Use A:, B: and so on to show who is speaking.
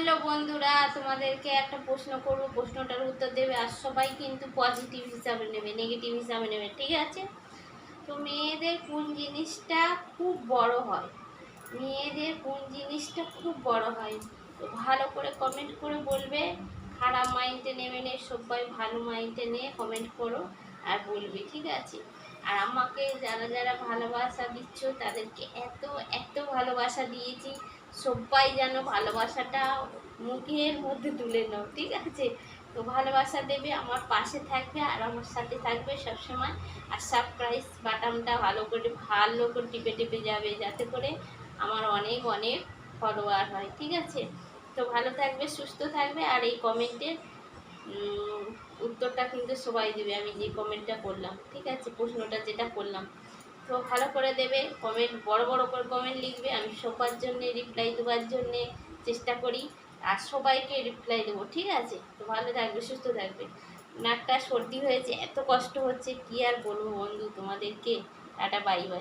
A: Hello বন্ধুরা, তোমাদেরকে একটা প্রশ্ন করব, প্রশ্নটার উত্তর দেবে। আর সবাই কিন্তু পজিটিভ হিসাবে নেবে, নেগেটিভ হিসাবে নেবে, ঠিক আছে? তো মেয়েদের কোন জিনিসটা খুব বড় হয়? মেয়েদের কোন জিনিসটা খুব বড় হয়? তো ভালো করে কমেন্ট করে বলবে। খারাপ মাইন্ডে নেবে না, সবাই ভালো মাইন্ডে নিয়ে কমেন্ট করো আর বলবে, ঠিক আছে? আর আমাকে যারা যারা ভালোবাসা দিচ্ছ তাদেরকে এত এত ভালোবাসা দিয়েছি, সবাই যেন ভালোবাসাটা মুখের মধ্যে তুলে নাও, ঠিক আছে? তো ভালোবাসা দেবে, আমার পাশে থাকবে আর আমার সাথে থাকবে সবসময়। আর সাবস্ক্রাইব বাটনটা ভালো করে টিপে টিপে যাবে, যাতে করে আমার অনেক অনেক ফলোয়ার হয়, ঠিক আছে? তো ভালো থাকবে, সুস্থ থাকবে। আর এই কমেন্টের উত্তরটা কিন্তু সবাই দেবে, আমি যে কমেন্টটা করলাম, ঠিক আছে? প্রশ্নটা যেটা করলাম, তো ভালো করে দেবে কমেন্ট, বড় বড় করে কমেন্ট লিখবে। আমি সবার জন্যে রিপ্লাই দেওয়ার জন্যে চেষ্টা করি, আর সবাইকে রিপ্লাই দেবো, ঠিক আছে? তো ভালো থাকবে, সুস্থ থাকবে। নাকটা সর্দি হয়েছে, এত কষ্ট হচ্ছে, কি আর বলবো বন্ধু তোমাদেরকে। Tata, bye bye.